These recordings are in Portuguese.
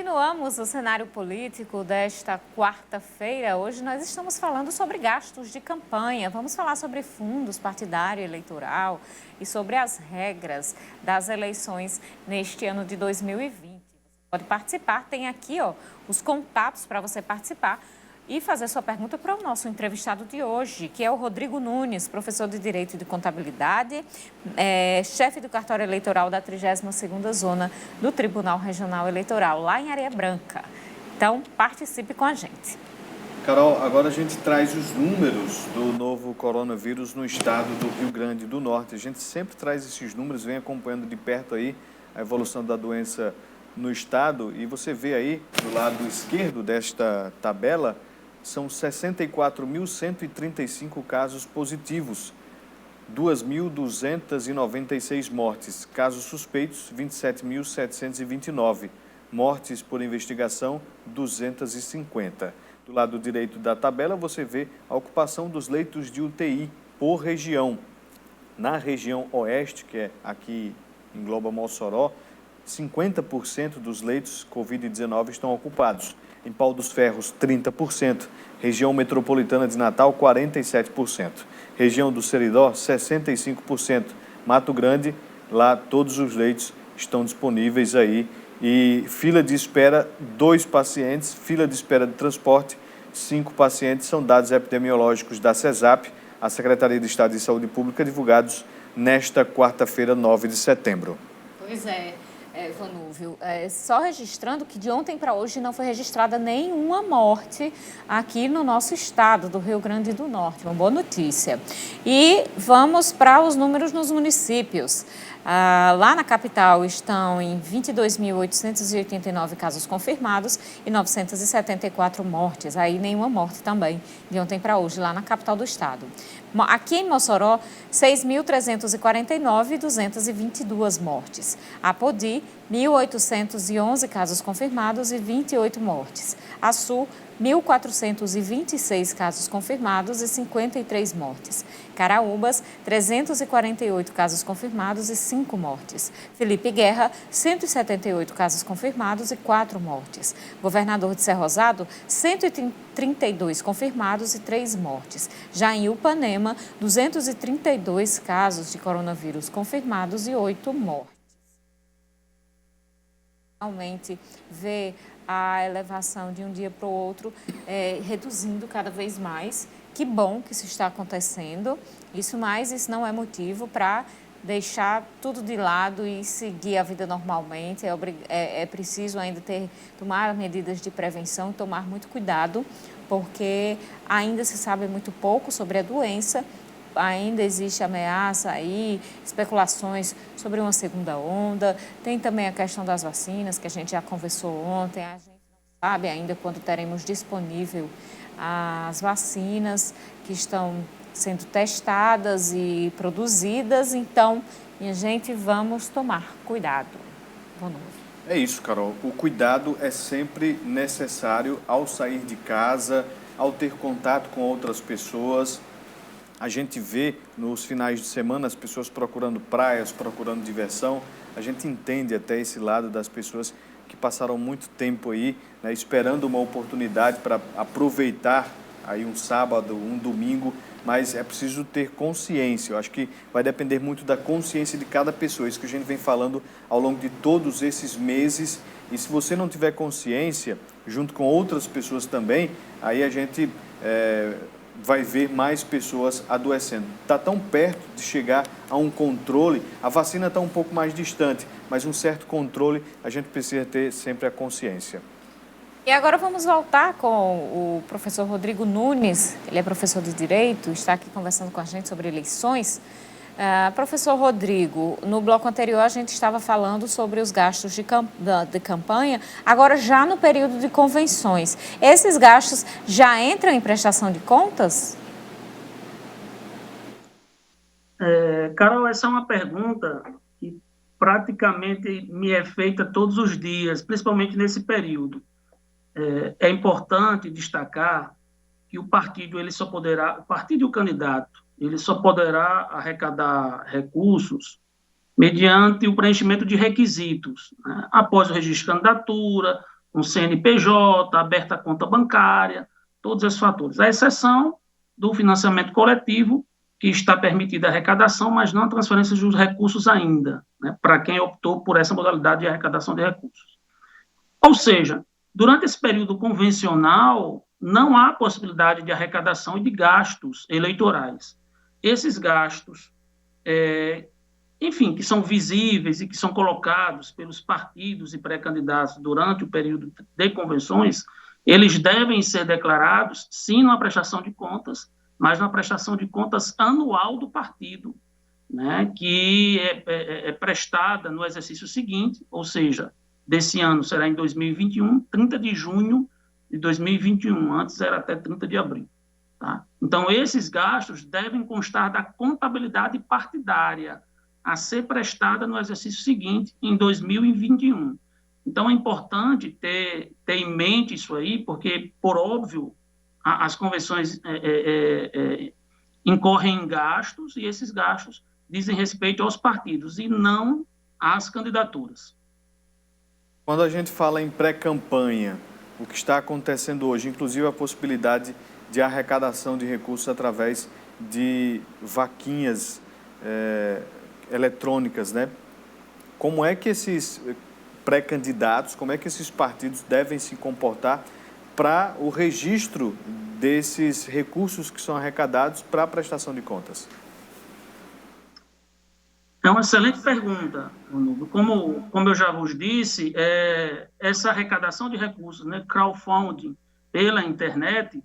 Continuamos o cenário político desta quarta-feira. Hoje nós estamos falando sobre gastos de campanha. Vamos falar sobre fundos partidário e eleitoral e sobre as regras das eleições neste ano de 2020. Você pode participar, tem aqui os contatos para você participar e fazer sua pergunta para o nosso entrevistado de hoje, que é o Rodrigo Nunes, professor de Direito e de Contabilidade, chefe do cartório eleitoral da 32ª Zona do Tribunal Regional Eleitoral, lá em Areia Branca. Então, participe com a gente. Carol, agora a gente traz os números do novo coronavírus no estado do Rio Grande do Norte. A gente sempre traz esses números, vem acompanhando de perto aí a evolução da doença no estado. E você vê aí, do lado esquerdo desta tabela, são 64.135 casos positivos, 2.296 mortes, casos suspeitos, 27.729, mortes por investigação, 250. Do lado direito da tabela, você vê a ocupação dos leitos de UTI por região. Na região oeste, que é aqui engloba Mossoró, 50% dos leitos Covid-19 estão ocupados. Em Pau dos Ferros, 30%. Região metropolitana de Natal, 47%. Região do Seridó, 65%. Mato Grande, lá todos os leitos estão disponíveis aí. E fila de espera, 2 pacientes. Fila de espera de transporte, 5 pacientes. São dados epidemiológicos da CESAP, a Secretaria de Estado de Saúde Pública, divulgados nesta quarta-feira, 9 de setembro. Pois é. Vanúvio, só registrando que de ontem para hoje não foi registrada nenhuma morte aqui no nosso estado do Rio Grande do Norte, uma boa notícia. E vamos para os números nos municípios. Lá na capital estão em 22.889 casos confirmados e 974 mortes. Aí nenhuma morte também de ontem para hoje, lá na capital do estado. Aqui em Mossoró, 6.349 e 222 mortes. Apodi, 1.811 casos confirmados e 28 mortes. Açu, 1.426 casos confirmados e 53 mortes. Caraúbas, 348 casos confirmados e 5 mortes. Felipe Guerra, 178 casos confirmados e 4 mortes. Governador de Cerrosado, 132 confirmados e 3 mortes. Já em Upanema, 232 casos de coronavírus confirmados e 8 mortes. Realmente vê a elevação de um dia para o outro reduzindo cada vez mais. Que bom que isso está acontecendo, mas isso não é motivo para deixar tudo de lado e seguir a vida normalmente. É preciso ainda tomar medidas de prevenção, tomar muito cuidado, porque ainda se sabe muito pouco sobre a doença. Ainda existe ameaça aí, especulações sobre uma segunda onda. Tem também a questão das vacinas, que a gente já conversou ontem. A gente não sabe ainda quando teremos disponível as vacinas que estão sendo testadas e produzidas. Então, minha gente, vamos tomar cuidado. É isso, Carol. O cuidado é sempre necessário ao sair de casa, ao ter contato com outras pessoas. A gente vê nos finais de semana as pessoas procurando praias, procurando diversão. A gente entende até esse lado das pessoas que passaram muito tempo aí, né, esperando uma oportunidade para aproveitar aí um sábado, um domingo, mas é preciso ter consciência. Eu acho que vai depender muito da consciência de cada pessoa, isso que a gente vem falando ao longo de todos esses meses. E se você não tiver consciência, junto com outras pessoas também, aí a gente vai ver mais pessoas adoecendo. Está tão perto de chegar a um controle, a vacina está um pouco mais distante, mas um certo controle a gente precisa ter sempre a consciência. E agora vamos voltar com o professor Rodrigo Nunes, ele é professor de Direito, está aqui conversando com a gente sobre eleições. Professor Rodrigo, no bloco anterior a gente estava falando sobre os gastos de campanha, agora já no período de convenções. Esses gastos já entram em prestação de contas? Carol, essa é uma pergunta que praticamente me é feita todos os dias, principalmente nesse período. É importante destacar que o partido e o candidato, ele só poderá arrecadar recursos mediante o preenchimento de requisitos, né? Após o registro de candidatura, um CNPJ, aberta a conta bancária, todos esses fatores. A exceção do financiamento coletivo, que está permitida a arrecadação, mas não a transferência dos recursos ainda, né, para quem optou por essa modalidade de arrecadação de recursos. Ou seja, durante esse período convencional, não há possibilidade de arrecadação e de gastos eleitorais. Esses gastos, enfim, que são visíveis e que são colocados pelos partidos e pré-candidatos durante o período de convenções, eles devem ser declarados, sim, na prestação de contas, mas na prestação de contas anual do partido, né, que é prestada no exercício seguinte, ou seja, desse ano será em 2021, 30 de junho de 2021, antes era até 30 de abril. Tá? Então, esses gastos devem constar da contabilidade partidária a ser prestada no exercício seguinte, em 2021. Então, é importante ter em mente isso aí, porque, por óbvio, as convenções incorrem em gastos, e esses gastos dizem respeito aos partidos e não às candidaturas. Quando a gente fala em pré-campanha, o que está acontecendo hoje, inclusive a possibilidade de arrecadação de recursos através de vaquinhas eletrônicas, né? Como é que esses pré-candidatos, como é que esses partidos devem se comportar para o registro desses recursos que são arrecadados para a prestação de contas? É uma excelente pergunta, Manudo. Como eu já vos disse, essa arrecadação de recursos, né, crowdfunding pela internet,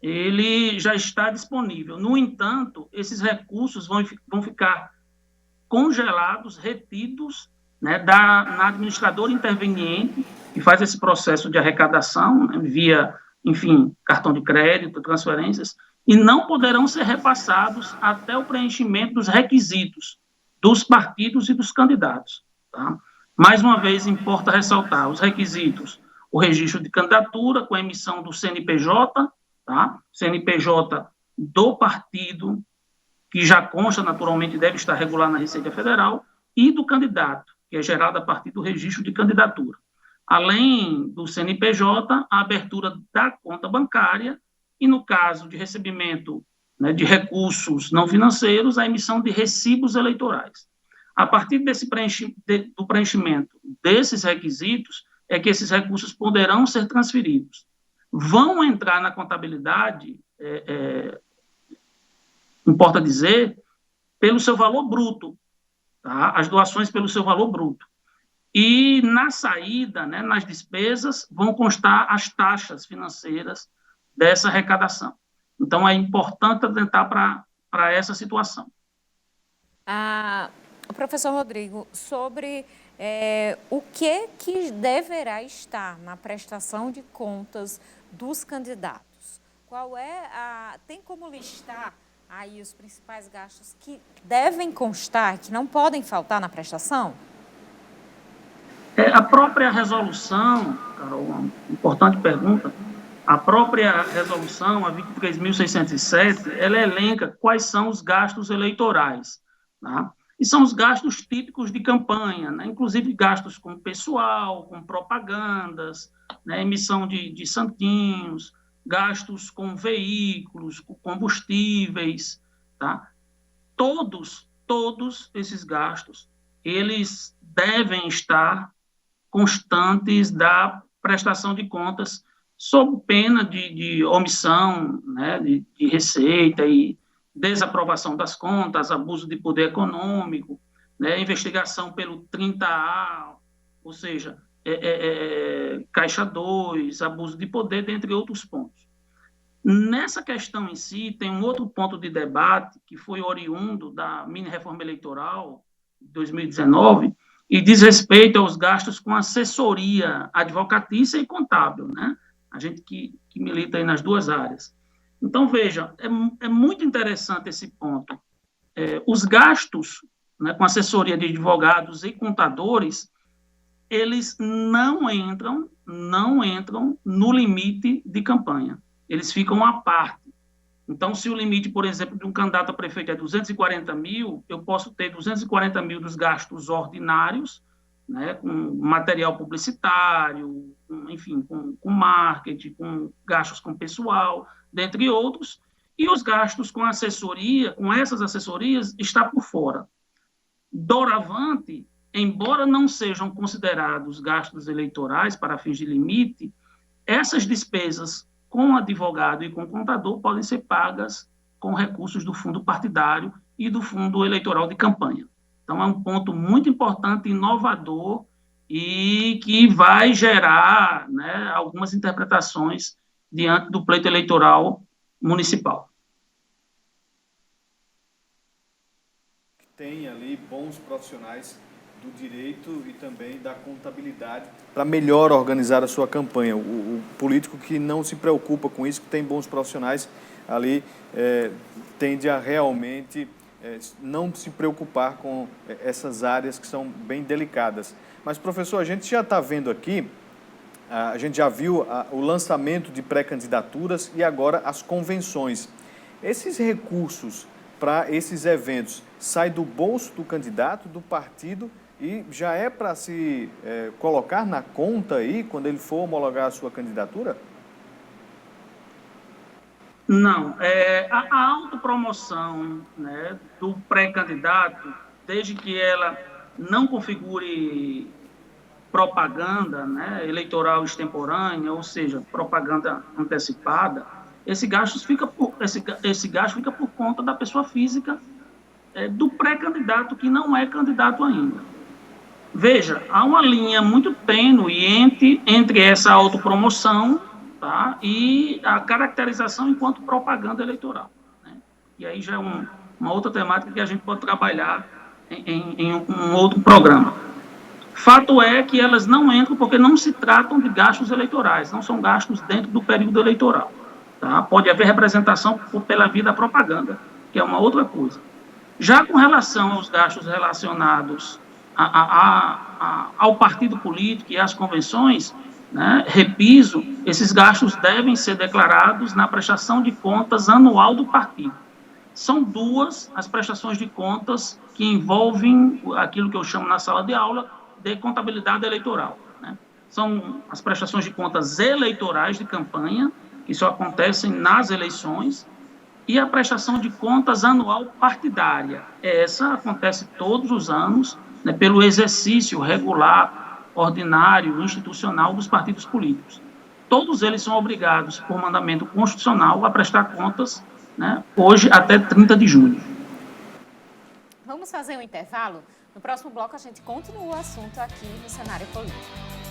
ele já está disponível. No entanto, esses recursos vão ficar congelados, retidos, né, na administradora interveniente, que faz esse processo de arrecadação, né, via, enfim, cartão de crédito, transferências, e não poderão ser repassados até o preenchimento dos requisitos dos partidos e dos candidatos. Tá? Mais uma vez, importa ressaltar os requisitos: o registro de candidatura com a emissão do CNPJ, tá? CNPJ do partido, que já consta naturalmente, deve estar regular na Receita Federal, e do candidato, que é gerado a partir do registro de candidatura. Além do CNPJ, a abertura da conta bancária e, no caso de recebimento, né, de recursos não financeiros, a emissão de recibos eleitorais. A partir do preenchimento desses requisitos, é que esses recursos poderão ser transferidos. Vão entrar na contabilidade, importa dizer, pelo seu valor bruto, tá? As doações pelo seu valor bruto. E na saída, né, nas despesas, vão constar as taxas financeiras dessa arrecadação. Então, é importante atentar para essa situação. Professor Rodrigo, sobre o que deverá estar na prestação de contas dos candidatos? Tem como listar aí os principais gastos que devem constar, que não podem faltar na prestação? A própria resolução, Carol, uma importante pergunta, a própria resolução, a 23.607, ela elenca quais são os gastos eleitorais, tá? E são os gastos típicos de campanha, né? Inclusive gastos com pessoal, com propagandas, né? Emissão de santinhos, gastos com veículos, com combustíveis, tá? Todos esses gastos, eles devem estar constantes da prestação de contas, sob pena de omissão, né, de receita e desaprovação das contas, abuso de poder econômico, né, investigação pelo 30A, ou seja, Caixa 2, abuso de poder, dentre outros pontos. Nessa questão em si, tem um outro ponto de debate que foi oriundo da mini-reforma eleitoral de 2019 e diz respeito aos gastos com assessoria advocatícia e contábil, né? A gente que milita aí nas duas áreas. Então, veja, é muito interessante esse ponto. Os gastos, né, com assessoria de advogados e contadores, eles não entram no limite de campanha. Eles ficam à parte. Então, se o limite, por exemplo, de um candidato a prefeito é 240 mil, eu posso ter 240 mil dos gastos ordinários, né, com material publicitário, com enfim, com marketing, com gastos com pessoal, dentre outros, e os gastos com assessoria, com essas assessorias, está por fora. Doravante, embora não sejam considerados gastos eleitorais para fins de limite, essas despesas com advogado e com contador podem ser pagas com recursos do fundo partidário e do fundo eleitoral de campanha. Então, é um ponto muito importante, inovador, e que vai gerar, né, algumas interpretações diante do pleito eleitoral municipal. Tem ali bons profissionais do direito e também da contabilidade para melhor organizar a sua campanha. O político que não se preocupa com isso, que tem bons profissionais ali, tende a realmente não se preocupar com essas áreas que são bem delicadas. Mas, professor, a gente já está vendo aqui, a gente já viu o lançamento de pré-candidaturas e agora as convenções. Esses recursos para esses eventos saem do bolso do candidato, do partido, e já é para se colocar na conta aí, quando ele for homologar a sua candidatura? Não, a autopromoção, né, do pré-candidato, desde que ela não configure propaganda, né, eleitoral extemporânea, ou seja, propaganda antecipada, esse gasto fica por conta da pessoa física, do pré-candidato que não é candidato ainda. Veja, há uma linha muito tênue entre essa autopromoção, tá, e a caracterização enquanto propaganda eleitoral, né? E aí já é uma outra temática que a gente pode trabalhar em um outro programa. Fato é que elas não entram porque não se tratam de gastos eleitorais, não são gastos dentro do período eleitoral. Tá? Pode haver representação pela via da propaganda, que é uma outra coisa. Já com relação aos gastos relacionados ao partido político e às convenções, né, repiso, esses gastos devem ser declarados na prestação de contas anual do partido. São duas as prestações de contas que envolvem aquilo que eu chamo na sala de aula de contabilidade eleitoral, né? São as prestações de contas eleitorais de campanha, que só acontecem nas eleições, e a prestação de contas anual partidária. Essa acontece todos os anos, né, pelo exercício regular, ordinário, institucional dos partidos políticos. Todos eles são obrigados, por mandamento constitucional, a prestar contas, né, hoje até 30 de junho. Vamos fazer um intervalo? No próximo bloco, a gente continua o assunto aqui no Cenário Político.